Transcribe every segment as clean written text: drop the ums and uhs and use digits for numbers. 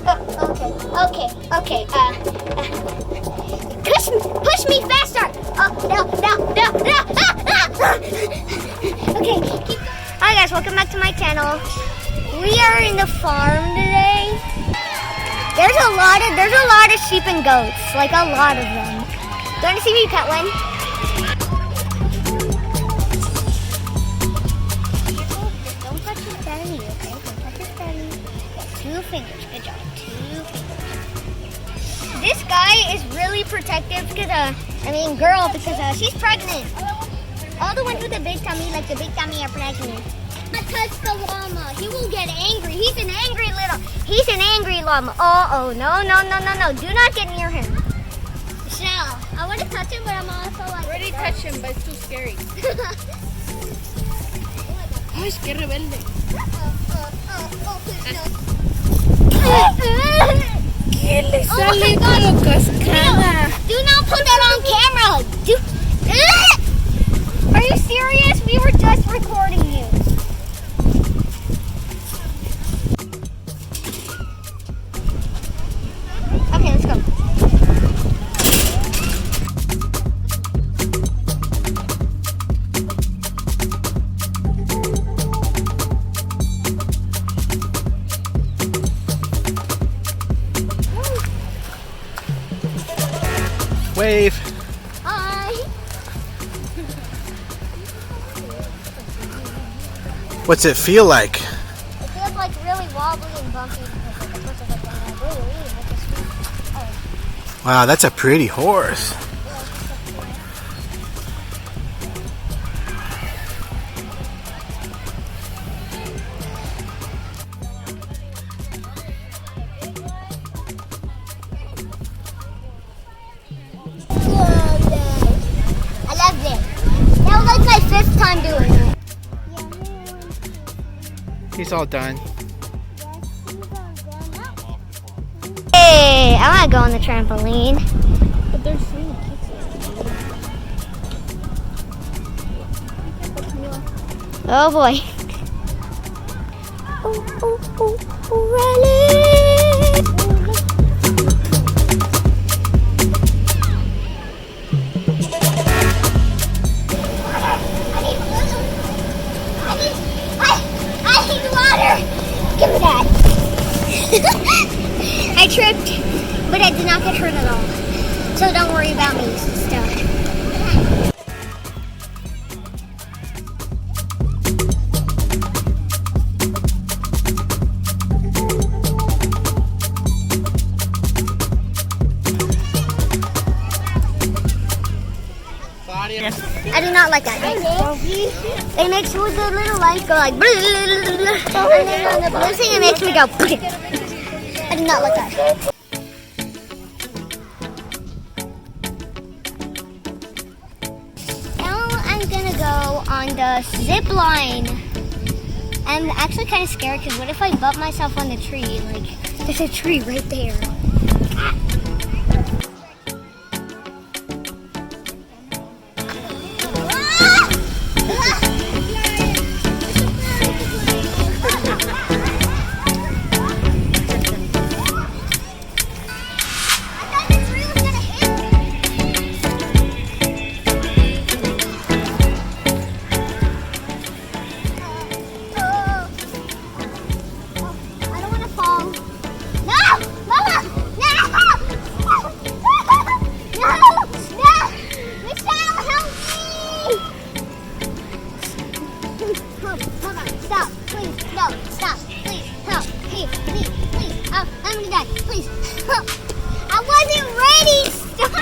Okay. Push me faster. Oh, no. Okay, keep going. Hi guys, welcome back to my channel. We are in the farm today. There's a lot of sheep and goats, like a lot of them. Do you want to see me pet one? Don't touch his belly, okay? Don't touch his belly. Yeah, 2 fingers, good job. 2 fingers. This guy is really protective because, girl, because she's pregnant. All the ones with the big tummy, like the big tummy, are pregnant. Don't touch the llama. He will get angry. He's an angry llama. Oh, no. Do not get near him. Michelle, I want to touch him, but I'm also like... I already touched him, but it's too scary. Ay, qué rebelde. ¿Qué le sale como cascada? Do not put that on camera. Are you serious? We were just recording you. Okay, let's go. Wave. Hi. What's it feel like? It feels like really wobbly and bumpy because the person's like, Wow, that's a pretty horse. I loved it. That was like my 5th time doing it. He's all done. Hey, I want to go on the trampoline. But there's so many kids. Oh boy. Rally. I need water. Give me that. I tripped, but I did not get hurt at all. So don't worry about me still. I do not like that. It makes the little lights go like, and then on the blue thing it makes me go. I do not like that. Now I'm gonna go on the zip line. I'm actually kind of scared because what if I bump myself on the tree? Like, there's a tree right there. I wasn't ready. Stop.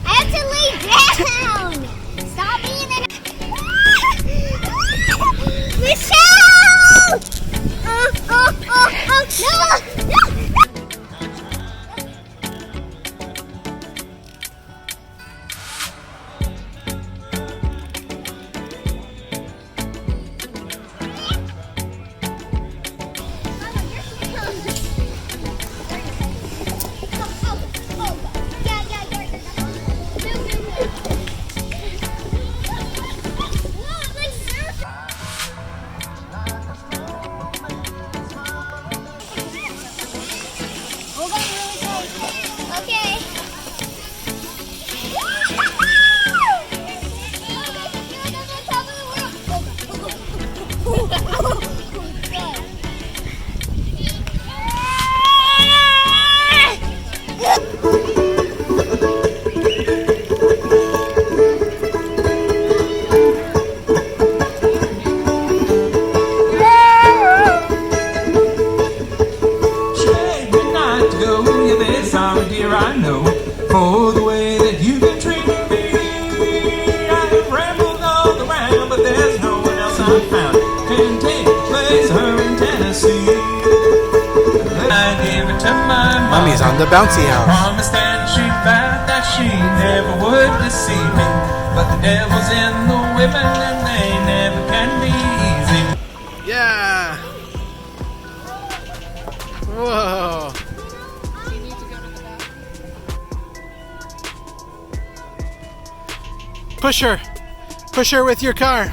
I have to lay down. Stop being an... Michelle! No. to my Mommy's on the bouncy house. Promised that she'd fight, that she never would deceive me. But the devil's in the women and they never can be easy. Yeah. Whoa. Push her. Push her with your car.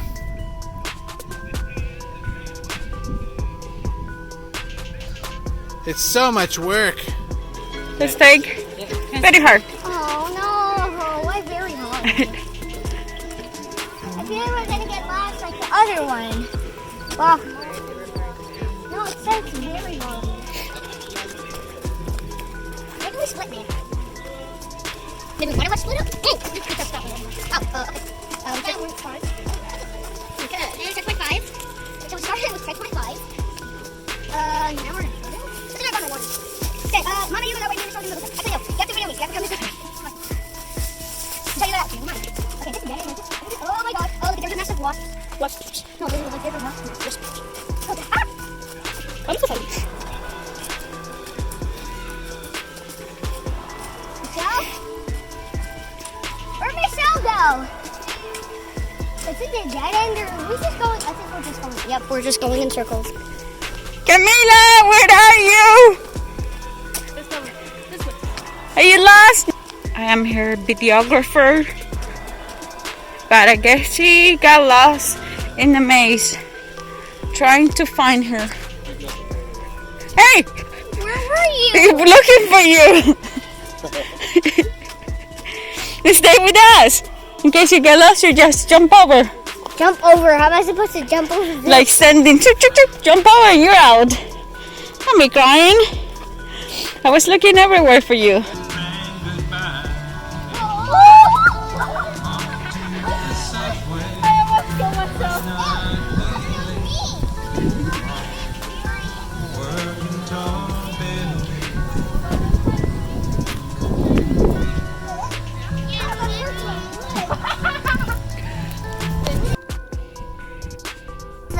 It's so much work. Let's take very hard. Oh no, why very hard? I feel like we're gonna get lost like the other one. Well, no, it says very hard. Maybe we split it. Maybe one of us split up? Oh, okay. That one's fine. Okay, there's 6.5. So we started with 6.5. Now we're in this is our number one. Okay, Mama, you go that way, you're starting to look. Actually, no, you have to video me. You have to come this way. Come on. I'll tell you that out. Come on. Okay, this is bad. Oh my god. Oh, look, there's a massive wasp. Wasp. No, there's a different wasp. Okay. Ah! I'm so sorry. Michelle? Where'd Michelle go? Is it a dead end or are we just going? I think we're just going. Yep, we're just going in circles. Camila, where are you? This way. Are you lost? I am her videographer, but I guess she got lost in the maze trying to find her. Hey! Where were you? We're looking for you! Stay with us! In case you get lost, you just jump over. Jump over. How am I supposed to jump over this? Like standing, jump over, you're out. Don't be crying. I was looking everywhere for you.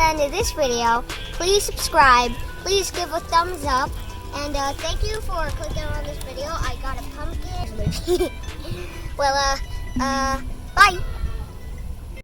End of this video, please subscribe, please give a thumbs up, and thank you for clicking on this video. I got a pumpkin. Well, bye.